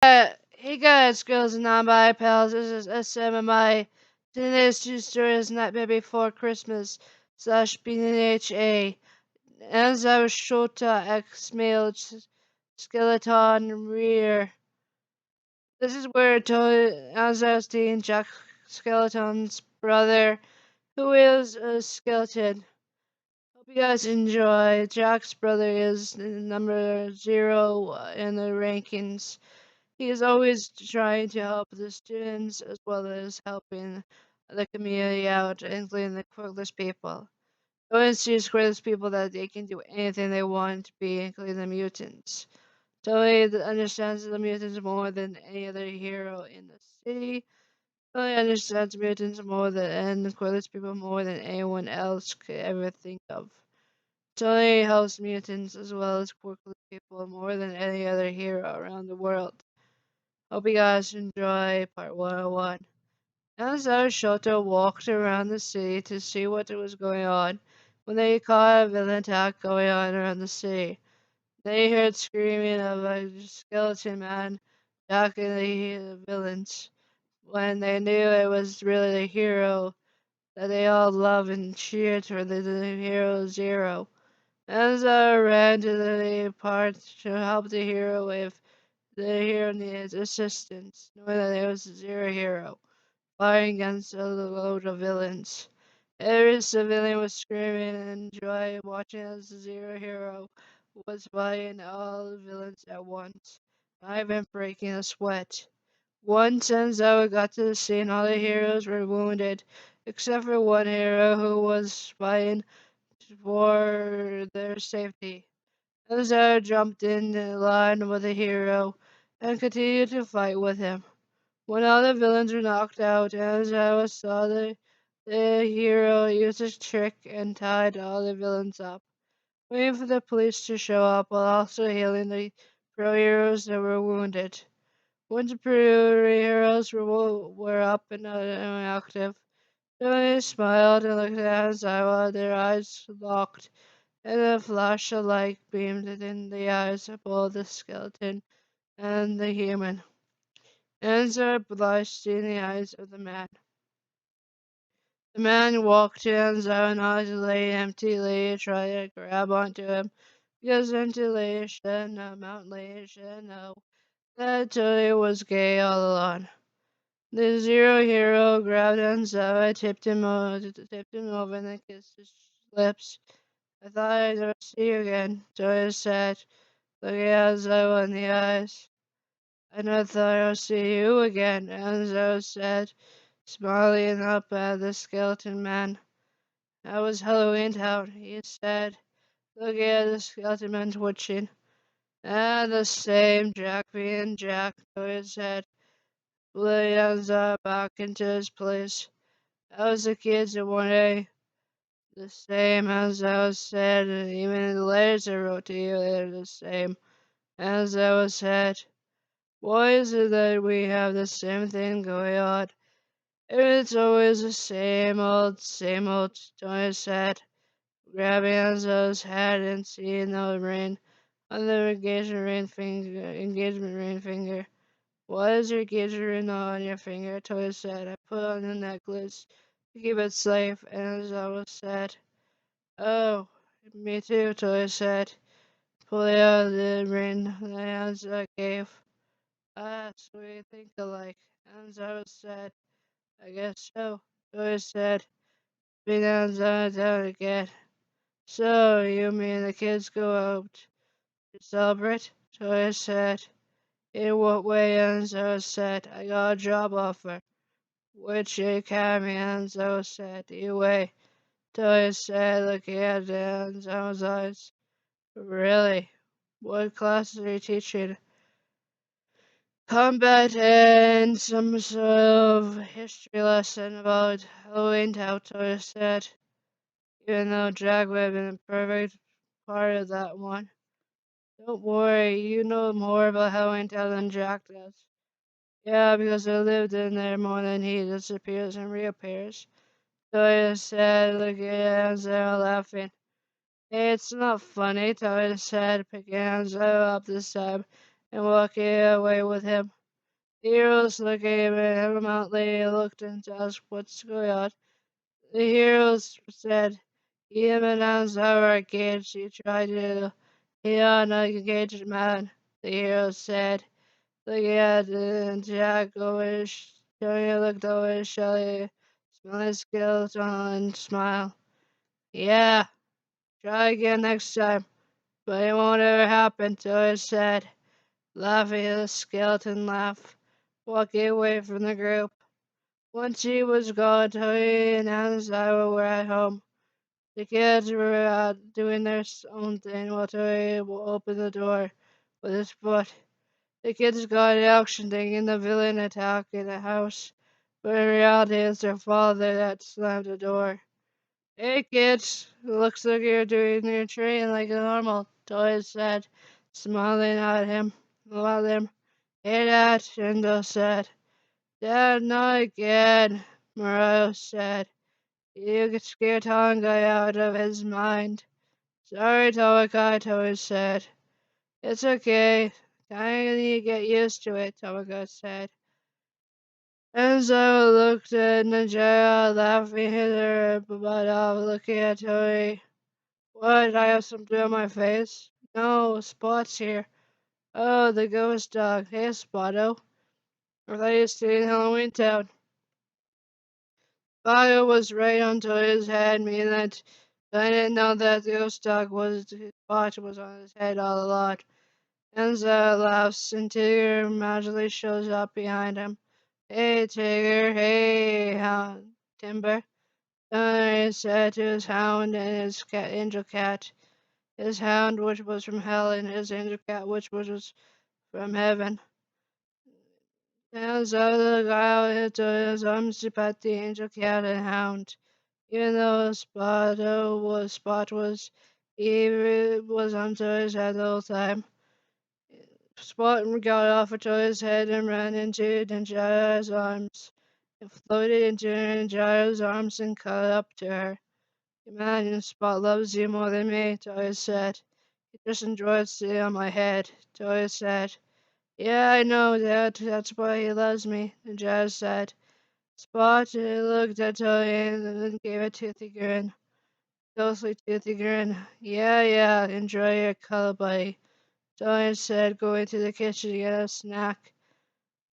Hey guys, girls and non-bi pals, this is SMMI. Today's two stories Nightmare Before Christmas / BNHA. Aizawa Shota X Male Skeleton Rear. This is where Aizawa's teen Jack Skeleton's brother, who is a skeleton. Hope you guys enjoy. Jack's brother is number 0 in the rankings. He is always trying to help the students as well as helping the community out, including the quirkless people. He always sees quirkless people that they can do anything they want to be, including the mutants. Totally understands the mutants more than any other hero in the city. Totally understands mutants more than and quirkless people more than anyone else could ever think of. Totally helps mutants as well as quirkless people more than any other hero around the world. Hope you guys enjoy part 101. Aizawa Shota walked around the city to see what was going on when they caught a villain attack going on around the city. They heard screaming of a skeleton man attacking the villains when they knew it was really the hero that they all love and cheered for the hero Zero. Aizawa ran to the part to help the hero if the hero needed assistance, knowing that there was Zero Hero fighting against a load of villains. Every civilian was screaming in joy watching as the Zero Hero was fighting all the villains at once, not even breaking a sweat. Once Aizawa got to the scene, all the heroes were wounded, except for one hero who was fighting for their safety. Aizawa jumped in line with the hero and continued to fight with him. When all the villains were knocked out, Aizawa saw the hero use a trick and tied all the villains up, waiting for the police to show up while also healing the pro heroes that were wounded. Once the pro heroes were up and active, they smiled and looked at Aizawa, their eyes locked, and a flash of light beamed in the eyes of both the skeleton and the human. Aizawa blushed in the eyes of the man. The man walked to Aizawa and eyes the lady empty lady tried to grab onto him because empty lady should know, Mount Lady should know that Tony was gay all along. The Zero Hero grabbed Aizawa, tipped him over, and then kissed his lips. I thought I'd never see you again, Tony said, looking Aizawa in the eyes. I never thought I would see you again, Aizawa said, smiling up at the skeleton man. That was Halloween Town, he said, looking at the skeleton man twitching. Ah, the same, Jack being Jack, Toy said, pulling Aizawa back into his place. That was the kids in 1A. The same, Aizawa said, and even the letters I wrote to you, they're the same. Aizawa said, why is it that we have the same thing going on? It's always the same old, Tony said, grabbing Aizawa's hat and seeing the ring on the engagement ring finger. Why is your engagement ring on your finger? Toya said. I put on the necklace to keep it safe, and Aizawa said. Oh, me too, Toya said, pulling out the ring that Aizawa gave. Ah, so we think alike, Aizawa said. I guess so, Toya said, being Aizawa down again. So, you mean the kids go out to celebrate? Toya said. In what way? Aizawa said. I got a job offer. Which academy? Aizawa said. UA. Toya said, looking at Aizawa's eyes. Really? What classes are you teaching? Combat and some sort of history lesson about Halloween Town, Toya said. Even though Jack would have been a perfect part of that one. Don't worry, you know more about Halloween Town than Jack does. Yeah, because I lived in there more than he disappears and reappears. Toya said, looking at Anzo laughing. Hey, it's not funny, Toya said, picking Anzo up this time and walking away with him. The heroes looking at him moutly looked and asked what's going on. The heroes said, him and Aizawa are engaged. He tried to hit on an engaged man. The heroes said, looking at Jack over Tony looked over Shelley, smelling his skeleton and smiled. Yeah, try again next time, but it won't ever happen, Tony said, laughing a skeleton laugh, walking away from the group. Once he was gone, Tony and Aizawa were at home. The kids were out doing their own thing while Tony opened the door with his foot. The kids got an action thinking the villain attack in the house, but in reality it's their father that slammed the door. Hey kids, looks like you're doing your training like normal, Toy said, smiling at him. Hey Dad, Shindo said. Dad, not again, Mario said. You could scare Tonga out of his mind. Sorry, Towakai, Toy said. It's okay. Kinda need to get used to it, Towakai said. Enzo looked at Najaya, laughing her butt off, looking at Tony. What, I have something on my face? No, Spot's here. Oh, the ghost dog. Hey, Spotto. I thought you stayed in Halloween Town. Spotto was right on Tony's head, meaning that I didn't know that the ghost dog was Spot was on his head all along. Enzo laughs, and Tigger magically shows up behind him. Hey, Tigger. Hey, Hound. Timber. He said to his hound and his angel cat. His hound, which was from hell, and his angel cat, which was from heaven. And so the guy into his arms to pet the angel cat and hound. Even though Spot was, he was onto his head the whole time. Spot got off of his head and ran into Ninja's arms. It floated into Ninja's arms and caught up to her. Imagine Spot loves you more than me, Toya said. He just enjoys sitting on my head, Toya said. Yeah, I know, Dad. That's why he loves me, Ninja said. Spot looked at Toya and then gave a toothy grin. Ghostly toothy grin. Yeah, yeah, enjoy your color, buddy. Toya said, going to the kitchen to get a snack.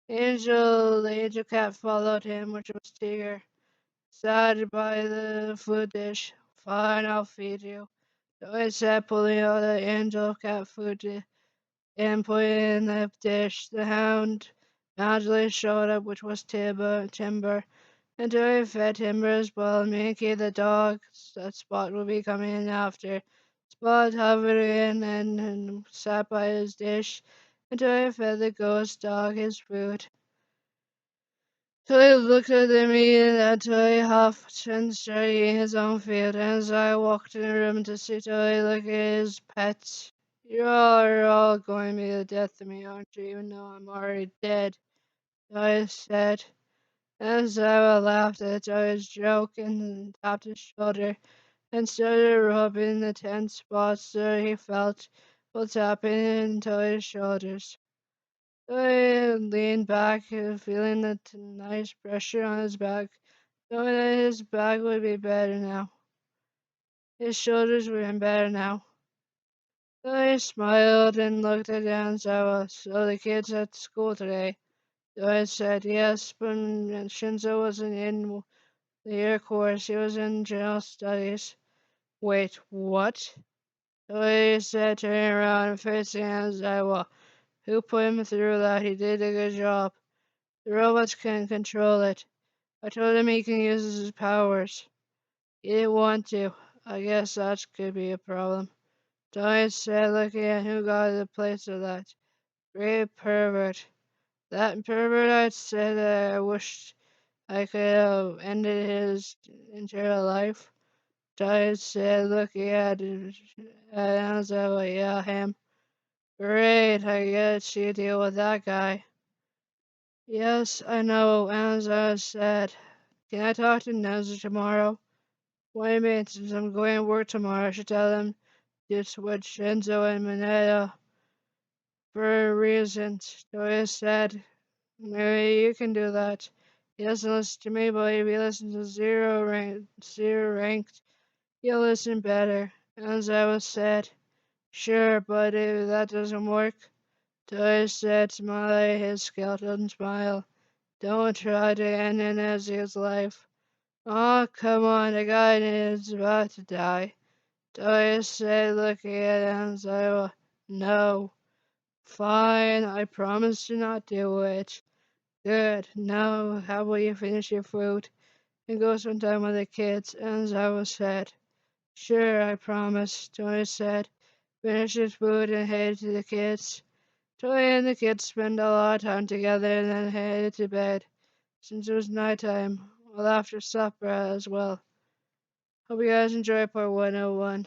The angel cat followed him, which was Tigger. Sad by the food dish. Fine, I'll feed you. Toy said, pulling out the angel cat food and putting it in the dish. The hound magically showed up, which was Timber. And Toy fed Timber as well, Mickey the dog that Spot will be coming in after. Spot hovered in and sat by his dish, and Toy fed the ghost dog his food. Toy looked at the meat and Toy huffed and started eating his own food. As I walked in the room to see Toy look at his pets. You're all going to be the death of me, aren't you? Even though I'm already dead, Toy said. As I laughed at Toy's joke and tapped his shoulder and started rubbing the 10 spots that he felt while tapping in Toy's shoulders. I leaned back, feeling the nice pressure on his back, knowing that his back would be better now. His shoulders were in better now. I smiled and looked at Aizawa. So the kids at school today. I said yes, but Shinzo wasn't in the year course. He was in general studies. Wait, what? I said, turning around and facing Aizawa. Who put him through that? He did a good job. The robots can control it. I told him he can use his powers. He didn't want to. I guess that could be a problem. Tony said, looking at who got the place of that. Great pervert. That pervert, I said, I wished I could have ended his entire life. Tony said, looking at Anzo, yeah, him. Great, I guess you deal with that guy. Yes, I know, Anzo said. Can I talk to Nezu tomorrow? Wait a minute, since I'm going to work tomorrow, I should tell them just what Shinzo and Mineta for a reason. Toya said, maybe you can do that. He doesn't listen to me, but if he listens to zero ranked, he'll listen better. Aizawa said, sure, but if that doesn't work, Toya said, smiling his skeleton smile, don't try to end Inezi's life. Oh, come on, the guy is about to die. Toya said, looking at Aizawa, no. Fine, I promise to not do it. Good. Now, how about you finish your food and go spend time with the kids? Aizawa said. Sure, I promise, Toya said. Finished his food and headed to the kids. Toya and the kids spent a lot of time together and then headed to bed, since it was nighttime, well after supper as well. Hope you guys enjoy part 101.